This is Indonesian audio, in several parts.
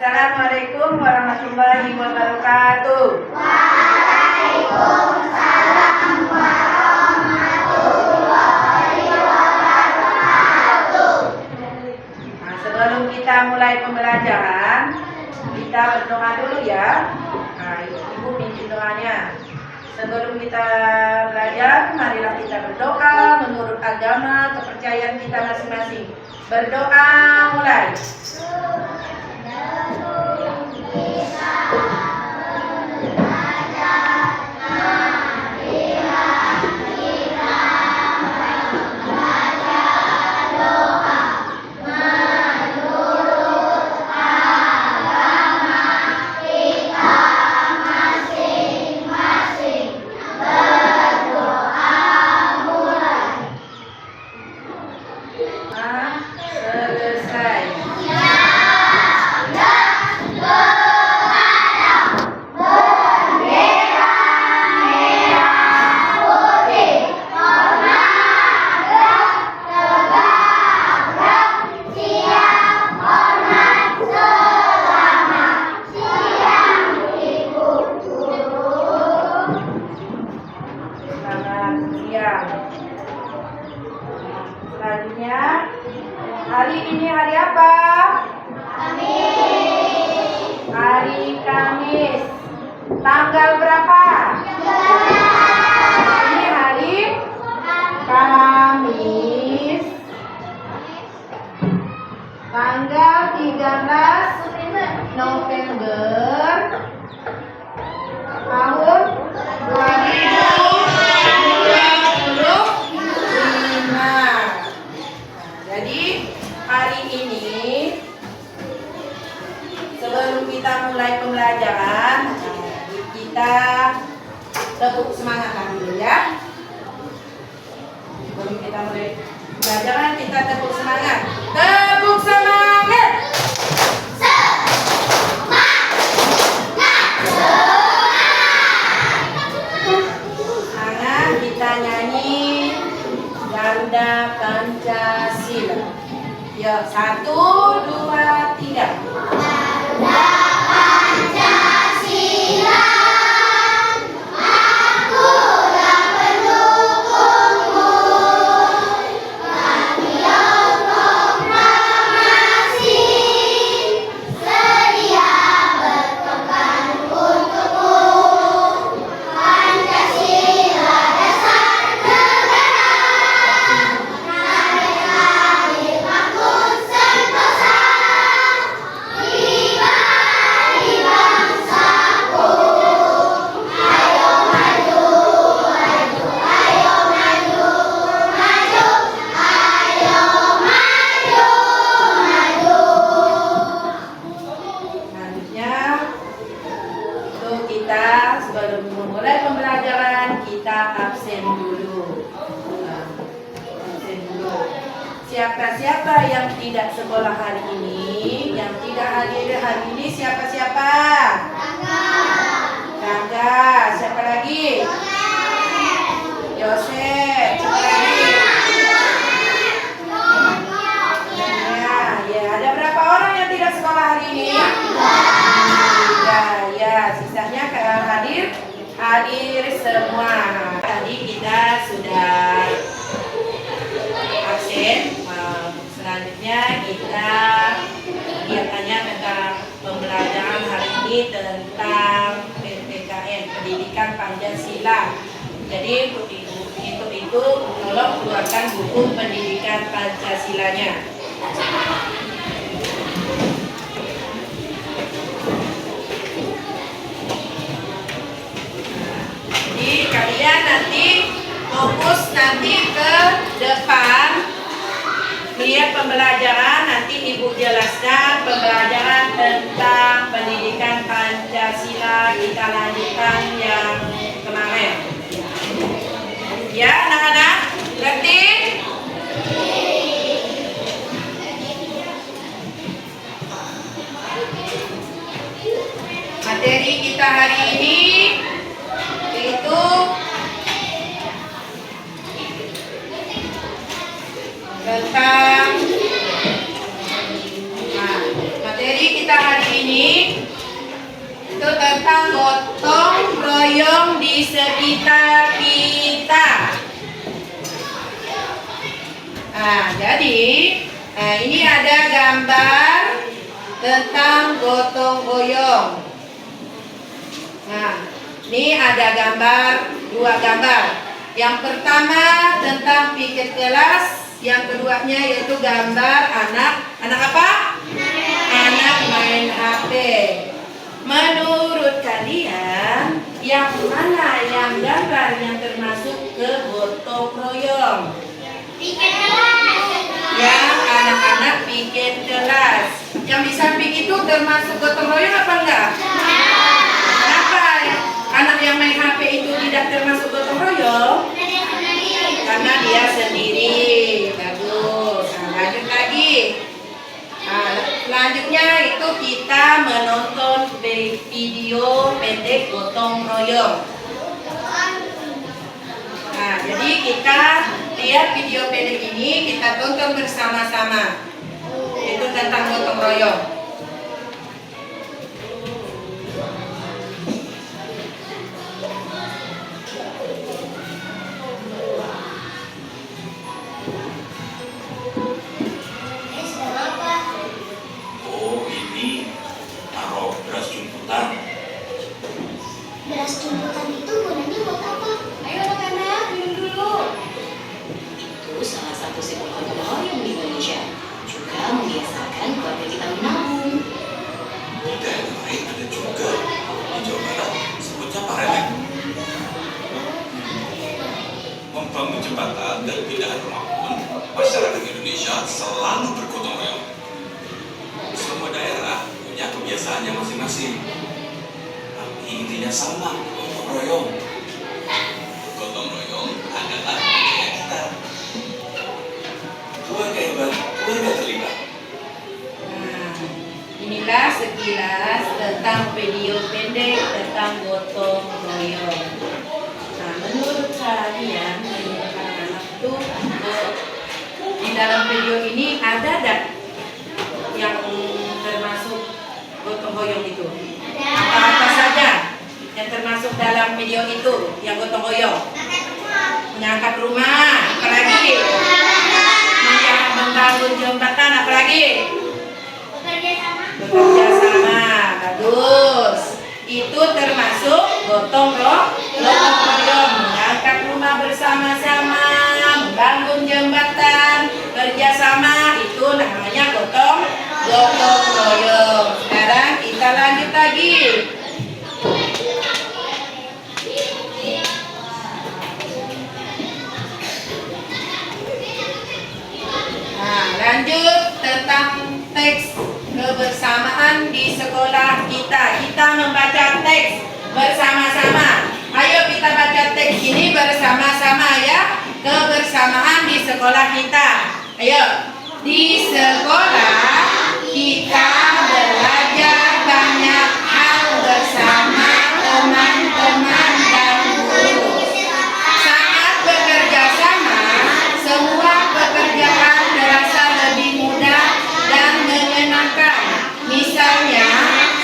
Assalamualaikum warahmatullahi wabarakatuh. Waalaikumsalam warahmatullahi wabarakatuh. Nah, sebelum kita mulai pembelajaran, kita berdoa dulu ya. Nah, Ibu pimpin doanya. Sebelum kita belajar, marilah kita berdoa menurut agama kepercayaan kita masing-masing. Berdoa mulai. Selesai. Selamat siang. Selanjutnya, hari ini hari apa? Hari Kamis. Tanggal berapa? Ini hari Kamis. Tanggal 13 November tahun 2025. Jadi hari ini sebelum kita mulai pembelajaran, kita tepuk semangat dulu ya. Sebelum kita mulai pembelajaran, kita tepuk semangat. Tepuk semangat. Semangat, kita nyanyi Garuda Pancasila. Ya, 1, 2, 3. Sebelum memulai pembelajaran, kita absen dulu. Siapa-siapa yang tidak sekolah hari ini, yang tidak hadir hari ini, siapa-siapa? Kakak. Siapa lagi? Yosef. Siapa lagi? Ya, ada berapa orang yang tidak sekolah hari ini? Ya, sisanya hadir semua. Tadi kita sudah absen. Selanjutnya kita kegiatannya tentang pembelajaran hari ini tentang PPKN, Pendidikan Pancasila. Jadi untuk itu tolong keluarkan buku Pendidikan Pancasilanya. Kalian nanti fokus ke depan lihat pembelajaran, nanti Ibu jelaskan pembelajaran tentang pendidikan Pancasila, kita lanjutkan yang kemarin ya anak-anak, ngerti? Materi kita hari ini itu tentang materi kita hari ini Itu tentang gotong royong di sekitar kita. Nah, jadi ini ada gambar tentang gotong royong. Nah, ini ada gambar, dua gambar. Yang pertama tentang piket kelas, yang keduanya yaitu gambar anak apa? Anak main HP. Menurut kalian, yang mana yang gambar yang termasuk ke gotong royong? Piket kelas. Yang anak-anak piket kelas. Yang di samping itu termasuk gotong royong apa enggak? Kenapa anak yang main HP itu tidak termasuk gotong royong? Karena dia sendiri. Bagus. Nah, lanjut lagi. Nah, selanjutnya itu kita menonton video pendek gotong royong. Nah, jadi kita lihat video pendek ini, kita tonton bersama-sama. Itu tentang gotong royong. Oh, ini taruh beras jumputan. Beras jumputan itu gunanya buat apa? Ayo anak-anak, minum dulu. Itu salah satu simbol gotong royong di Indonesia. Juga membiasakan keluarga kita menabung. Di daerah lain ada juga. Di Jawa Barat sebutnya parelek. Membangun jembatan dan pindahan rumah pun, masyarakat Indonesia selalu bergotong royong. Semua daerah punya kebiasaannya masing-masing. Tapi intinya sama, gotong royong. Gotong royong adalah budaya kita. Keluarga hebat, keluarga terlibat. Nah, inilah sekilas tentang video pendek tentang gotong royong. Nah, menurut kalian, menurut anak-anak itu di dalam video ini ada tak yang termasuk gotong royong itu? Apa saja yang termasuk dalam video itu yang gotong royong? Mengangkat rumah, apalagi? Membangun jembatan, apalagi? Bekerja sama, bagus. Itu termasuk gotong royong. Mengangkat rumah bersama-sama, membangun jembatan, kerjasama, itu namanya gotong royong. Sekarang kita lanjut lagi. Nah, lanjut tentang teks kebersamaan di sekolah kita. Kita membaca teks bersama-sama. Ayo kita baca teks ini bersama-sama ya. Kebersamaan di sekolah kita. Ayo. Di sekolah kita belajar banyak hal bersama teman-teman dan guru. Saat bekerja sama, semua pekerjaan terasa lebih mudah dan menyenangkan. Misalnya,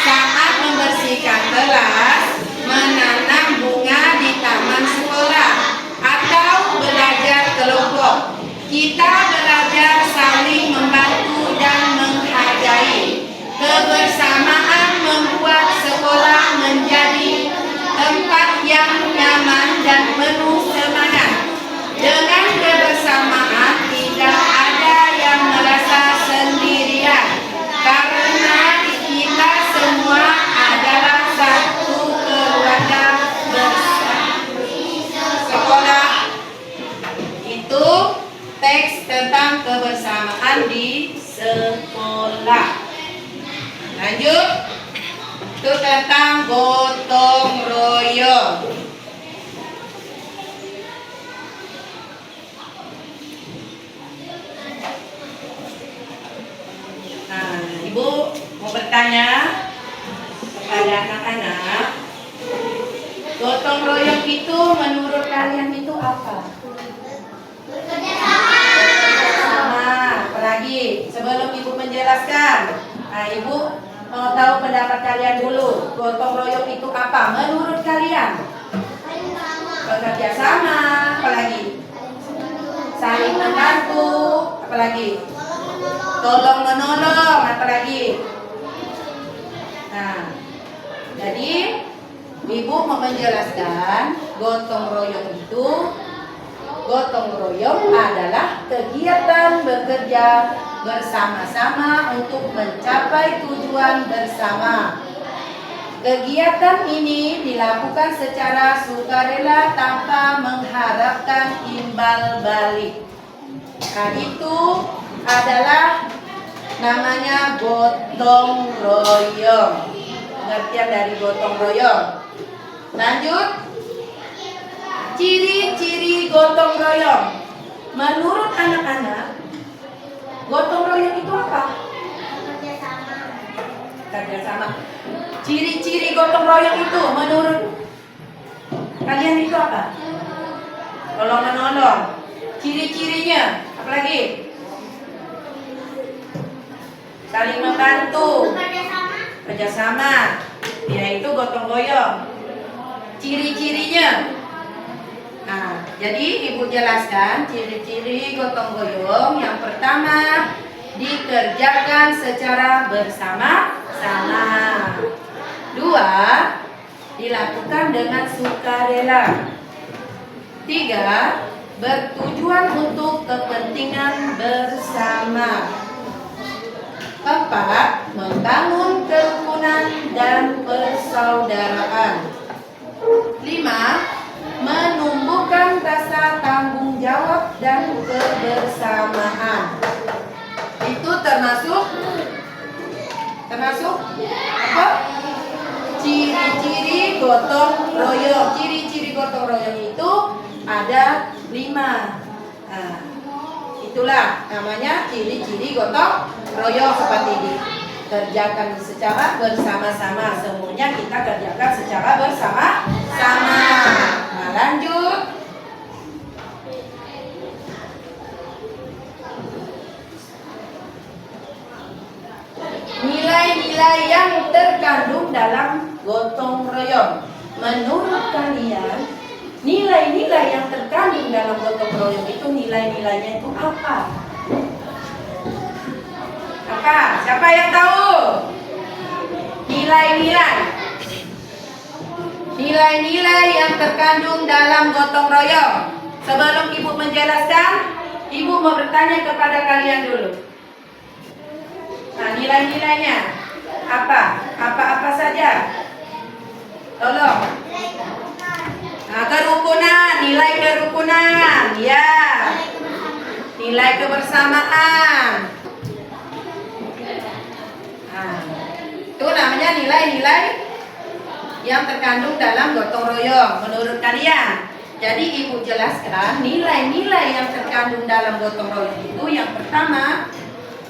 saat membersihkan kelas, menanam bunga di taman sekolah, atau belajar kelompok. Kita belajar saling membantu dan menghargai. Kebersamaan membuat sekolah menjadi tempat yang nyaman dan penuh semangat. Dengan kebersamaan tidak ada yang merasa sendirian, karena kita semua adalah satu keluarga besar. Sekolah itu teks tentang kebersamaan di sekolah. Lanjut. Itu tentang gotong royong. Nah, Ibu mau bertanya kepada anak-anak, gotong royong itu menurut kalian itu apa? Sama. Apalagi sebelum Ibu menjelaskan, nah, Ibu mau tahu pendapat kalian dulu. Gotong royong itu apa menurut kalian? Bekerja sama, apalagi? Saling membantu, apalagi? Tolong menolong, apalagi? Nah, jadi Ibu mau menjelaskan gotong royong adalah kegiatan bekerja bersama-sama untuk mencapai tujuan bersama. Kegiatan ini dilakukan secara sukarela tanpa mengharapkan imbal balik. Nah, itu adalah namanya gotong royong. Pengertian dari gotong royong. Lanjut. Ciri-ciri gotong royong. Menurut anak-anak, gotong royong itu apa? Kerjasama. Ciri-ciri gotong royong itu menurut kalian itu apa? Tolong menolong. Ciri-cirinya apalagi? Saling membantu. Kerjasama. Yaitu gotong royong. Ciri-cirinya. Nah, jadi Ibu jelaskan ciri-ciri gotong royong. Yang pertama, dikerjakan secara bersama-sama. 2, dilakukan dengan sukarela. 3, bertujuan untuk kepentingan bersama. 4, membangun kerukunan dan persaudaraan. 5, menumbuhkan rasa tanggung jawab dan kebersamaan. Itu termasuk apa? Ciri-ciri gotong royong. Ciri-ciri gotong royong itu ada 5. Nah, itulah namanya ciri-ciri gotong royong, seperti dikerjakan secara bersama-sama. Semuanya kita kerjakan secara bersama-sama. Nah, lanjut. Nilai-nilai yang terkandung dalam gotong royong. Menurut kalian, nilai-nilai yang terkandung dalam gotong royong itu nilai-nilainya itu apa? Apa? Siapa yang tahu? Nilai-nilai. Nilai-nilai yang terkandung dalam gotong royong. Sebelum Ibu menjelaskan, Ibu mau bertanya kepada kalian dulu. Nah, nilai-nilainya apa? Apa-apa saja? Tolong. Nah, kerukunan, nilai kerukunan, ya. Nilai kebersamaan. Nah, itu namanya nilai-nilai yang terkandung dalam gotong royong menurut kalian. Jadi Ibu jelaskan nilai-nilai yang terkandung dalam gotong royong itu yang pertama,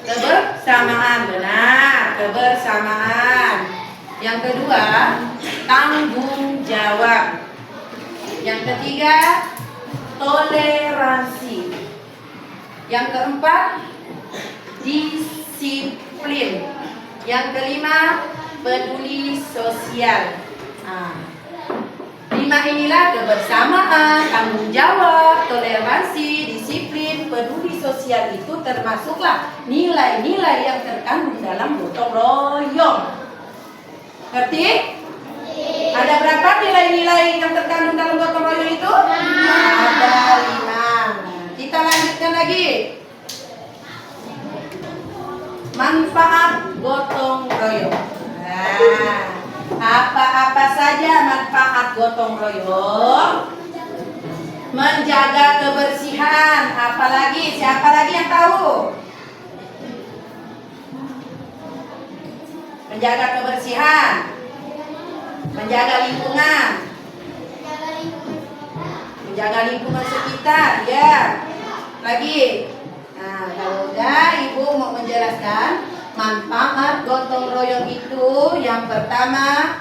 kebersamaan. Benar, kebersamaan. Yang kedua, tanggung jawab. Yang ketiga, toleransi. Yang keempat, disiplin. Yang kelima, peduli sosial. Nah, 5 inilah kebersamaan, tanggung jawab, toleransi, disiplin, peduli sosial. Itu termasuklah nilai-nilai yang terkandung dalam gotong royong. Ngerti? Ada berapa nilai-nilai yang terkandung dalam gotong royong itu? Ada 5. Kita lanjutkan lagi. Manfaat gotong royong. Nah, apa-apa saja manfaat gotong royong? Menjaga kebersihan. Apalagi? Siapa lagi yang tahu? Menjaga kebersihan. Menjaga lingkungan. Menjaga lingkungan sekitar, ya. Lagi. Nah, kalau udah Ibu mau menjelaskan manfaat gotong royong itu, yang pertama,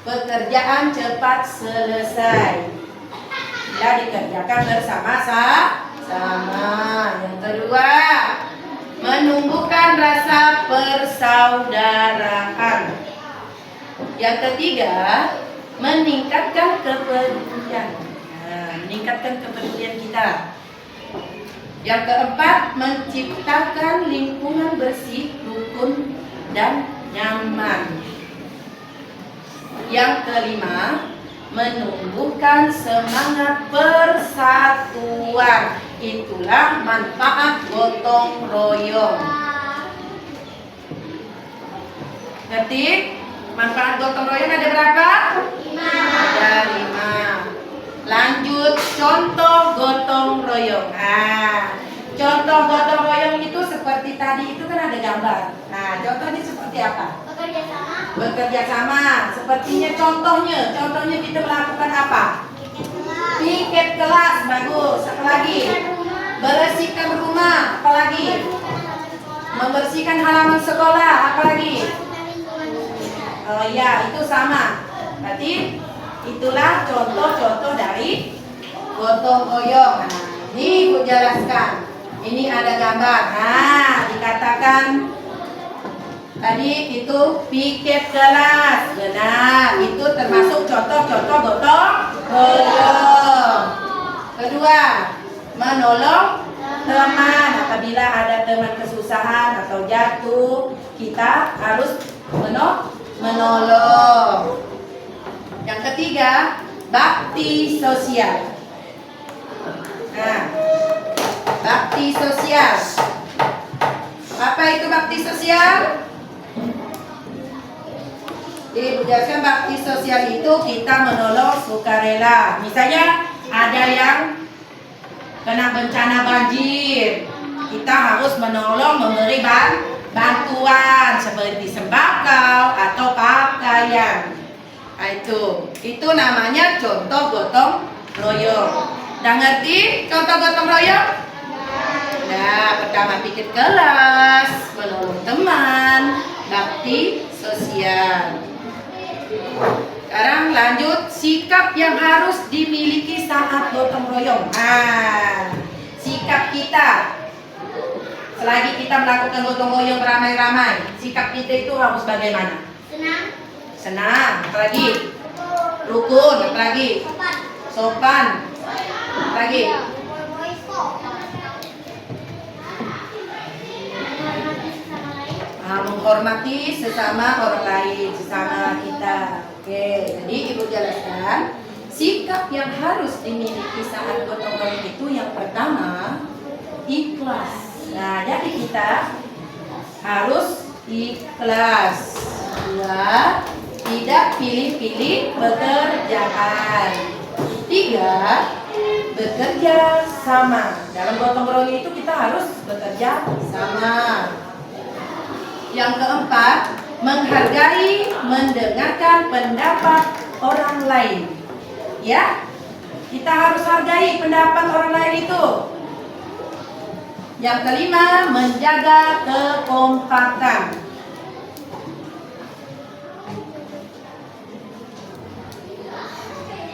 pekerjaan cepat selesai bila dikerjakan bersama-sama. Yang kedua, menumbuhkan rasa persaudaraan. Yang ketiga, meningkatkan kepedulian. Meningkatkan kepedulian kita. Yang keempat, menciptakan lingkungan bersih, rukun, dan nyaman. Yang kelima, menumbuhkan semangat persatuan. Itulah manfaat gotong royong. Ngerti? Manfaat gotong royong ada berapa? 5. Ada 5. Lanjut, contoh gotong royong. Contoh gotong royong itu seperti tadi itu kan ada gambar. Contohnya seperti apa? Bekerja sama. Bekerja sama. Sepertinya contohnya kita melakukan apa? Piket kelas, bagus. Apa lagi? Bersihkan rumah, apa lagi? Membersihkan halaman sekolah, apa lagi? Oh ya, itu sama. Berarti itulah contoh-contoh dari gotong royong. Ini Ibu jelaskan. Ini ada gambar. Dikatakan tadi itu piket kelas. Benar, itu termasuk contoh-contoh gotong royong. Kedua, menolong teman. Apabila ada teman kesusahan atau jatuh, kita harus menolong. Yang ketiga, bakti sosial. Bakti sosial. Apa itu bakti sosial? Ibu jelaskan, bakti sosial itu kita menolong sukarela. Misalnya ada yang kena bencana banjir, kita harus menolong, memberi bantuan seperti sembako atau pakaian. Itu namanya contoh gotong royong. Udah ngerti contoh gotong royong? Pertama pikir kelas, menolong teman, bakti sosial. Sekarang lanjut, sikap yang harus dimiliki saat gotong royong. Sikap kita selagi kita melakukan gotong royong beramai-ramai, sikap kita itu harus bagaimana? Senang, apalagi? Rukun, apalagi? Sopan, apalagi? Menghormati sesama orang lain, sesama kita. Oke, jadi Ibu jelaskan sikap yang harus dimiliki saat gotong royong itu yang pertama ikhlas. Jadi kita harus ikhlas. Dua, tidak pilih-pilih pekerjaan. Tiga, bekerja sama. Dalam gotong royong itu kita harus bekerja sama. Yang keempat, menghargai, mendengarkan pendapat orang lain. Ya, kita harus hargai pendapat orang lain itu. Yang kelima, menjaga kekompakan.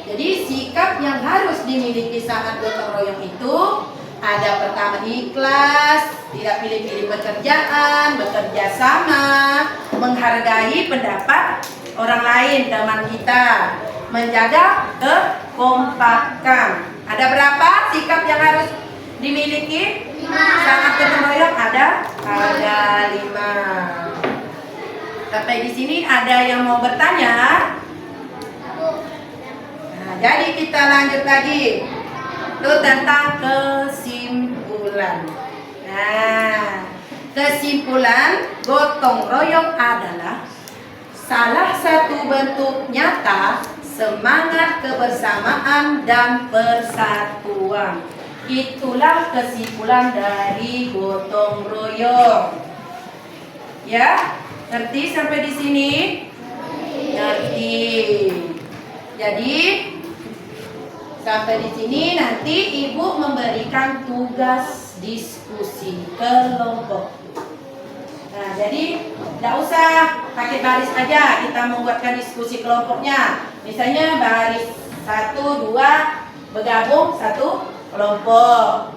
Jadi sikap yang harus dimiliki saat gotong royong itu ada pertama ikhlas, tidak pilih-pilih pekerjaan, bekerja sama, menghargai pendapat orang lain, teman kita, menjaga kekompakan. Ada berapa sikap yang harus dimiliki saat gotong royong? Ada 5. Sampai di sini ada yang mau bertanya? Jadi kita lanjut lagi. Itu tentang kesimpulan. Kesimpulan gotong royong adalah salah satu bentuk nyata semangat kebersamaan dan persatuan. Itulah kesimpulan dari gotong royong. Ya, ngerti sampai di sini? Ngerti. Jadi sampai di sini nanti Ibu memberikan tugas diskusi kelompok. Jadi tidak usah pakai baris aja, kita membuatkan diskusi kelompoknya. Misalnya baris 1, 2 bergabung satu kelompok.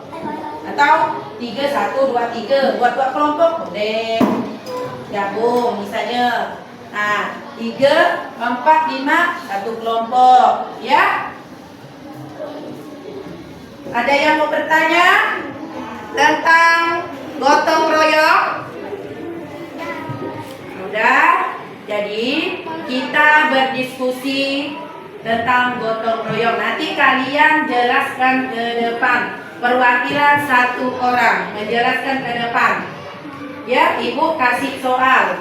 Atau 3, 1, 2, 3. Buat kelompok boleh. Gabung misalnya. Nah, 3, 4, 5, satu kelompok. Ya. Ada yang mau bertanya tentang gotong royong? Sudah. Jadi kita berdiskusi tentang gotong royong. Nanti kalian jelaskan ke depan. Perwakilan satu orang menjelaskan ke depan. Ya, Ibu kasih soal.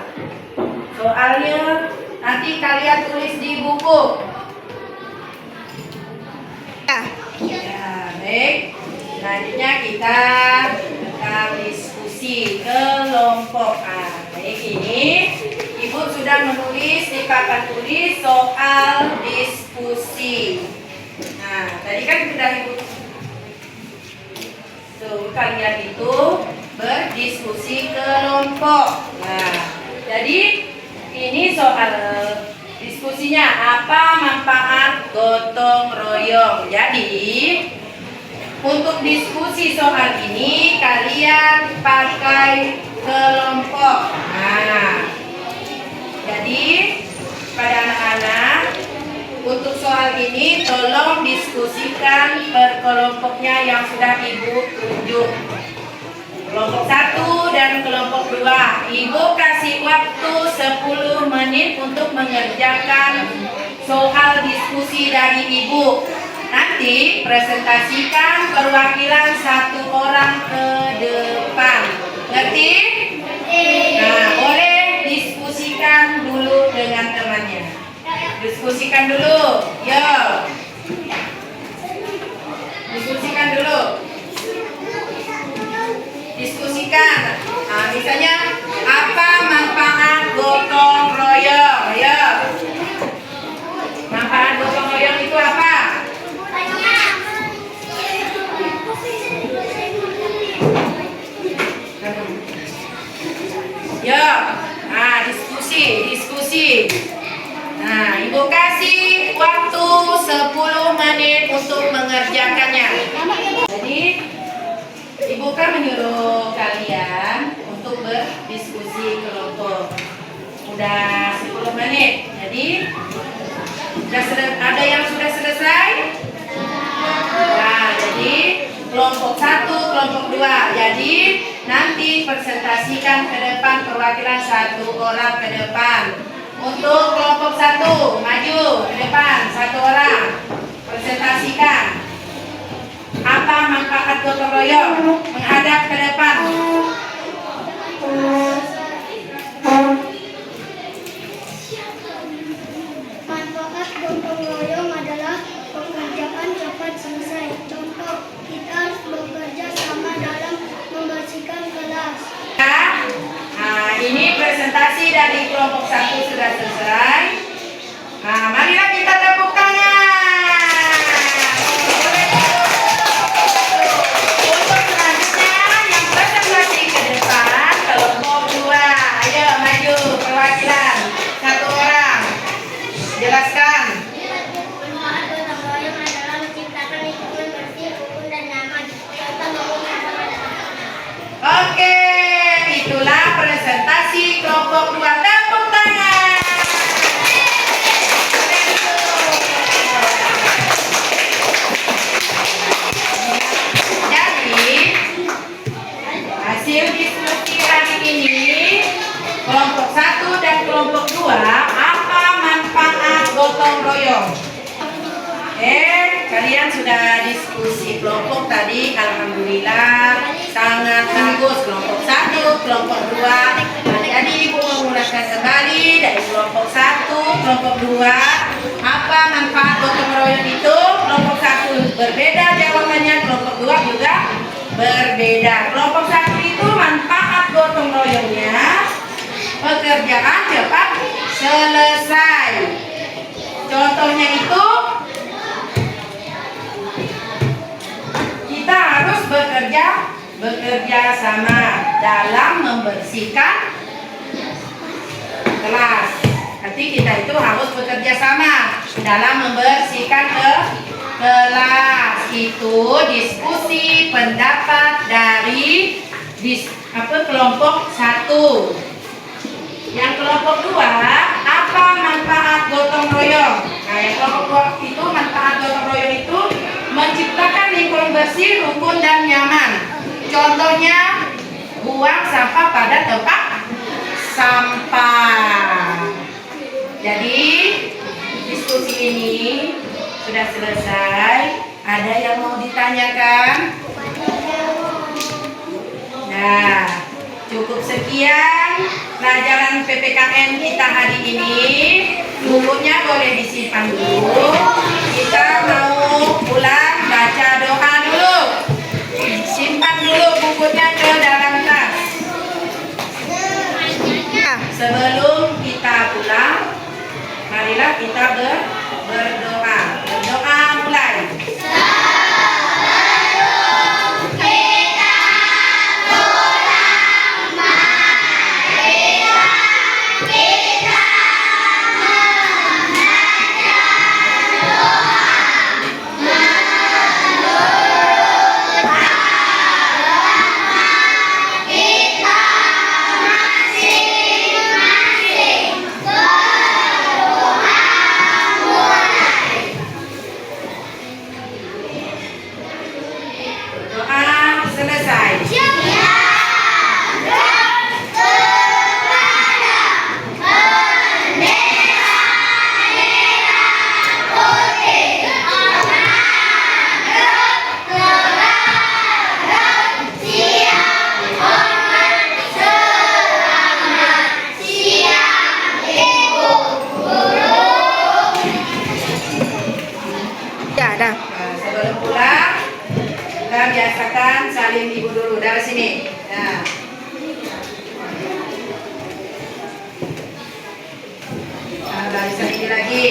Soalnya nanti kalian tulis di buku. Ya, baik. Selanjutnya kita tentang diskusi kelompok. Baik, ini Ibu sudah menulis di papan tulis soal diskusi. Nah, tadi kan sudah Ibu kalian itu berdiskusi kelompok. Nah, jadi ini soal diskusinya, apa manfaat gotong royong. Jadi untuk diskusi soal ini kalian pakai kelompok. Nah, jadi pada anak-anak untuk soal ini tolong diskusikan per kelompoknya yang sudah Ibu tunjuk. Kelompok 1 dan kelompok 2. Ibu kasih waktu 10 menit untuk mengerjakan soal diskusi dari Ibu. Nanti presentasikan perwakilan satu orang ke depan. Ngerti? Nah, boleh diskusikan dulu dengan temannya. Diskusikan dulu. Yo. Diskusikan dulu. Diskusikan. Nah, misalnya apa manfaat gotong royong? Ayo. Manfaat gotong royong itu apa? Yo. Nah, diskusi. Nah, Ibu kasih waktu 10 menit untuk mengerjakannya. Jadi Ibu kan menyuruh kalian untuk berdiskusi kelompok. Udah 10 menit. Jadi ada yang sudah selesai? Nah, jadi kelompok 1, kelompok 2. Jadi nanti presentasikan ke depan perwakilan satu orang ke depan. Untuk kelompok 1, maju ke depan satu orang. Presentasikan. Apa manfaat gotong royong? Menghadap ke depan. Manfaat gotong royong adalah pekerjaan cepat selesai. Contoh, kita harus bekerja sama dalam membersihkan kelas. Nah, ini presentasi dari kelompok 1 sudah selesai. Nah, marilah kita tepuk tangan. Untuk selanjutnya yang presentasi ke depan kelompok 2. Ayo maju perwakilan satu orang. Jelaskan. Manfaat gotong royong adalah menciptakan lingkungan bersih, rukun dan nyaman. Contoh membuat sampah dan Oke, itulah presentasi kelompok 2. Tepuk tangan. Jadi, hasil diskusi hari ini kelompok 1 dan kelompok 2, apa manfaat gotong royong? Kalian sudah diskusi kelompok tadi, alhamdulillah sangat bagus. Kelompok 1, kelompok 2. Nah, jadi Ibu mengulaskan kembali dari kelompok 1, kelompok 2. Apa manfaat gotong royong itu? Kelompok 1 berbeda jawabannya, kelompok 2 juga berbeda. Kelompok 1 itu manfaat gotong royongnya pekerjaan cepat selesai. Contohnya itu kita harus bekerja sama dalam membersihkan kelas. Nanti kita itu harus bekerja sama dalam membersihkan kelas itu diskusi pendapat dari kelompok 1. Yang kelompok 2, apa manfaat gotong royong? Nah, yang kelompok 2 itu manfaat gotong royong itu menciptakan lingkungan bersih, rukun dan nyaman. Contohnya, buang sampah pada tempat sampah. Jadi, diskusi ini sudah selesai. Ada yang mau ditanyakan? Nah, cukup sekian pelajaran PPKN kita hari ini. Bukunya boleh disimpan dulu. Kita mau pulang baca doa dulu. Simpan dulu bukunya ke dalam tas. Sebelum kita pulang, marilah kita berdoa. Berdoa mulai. Sebelum pulang, kita biasakan salim ibu dulu dari sini. Nah, dari sini lagi.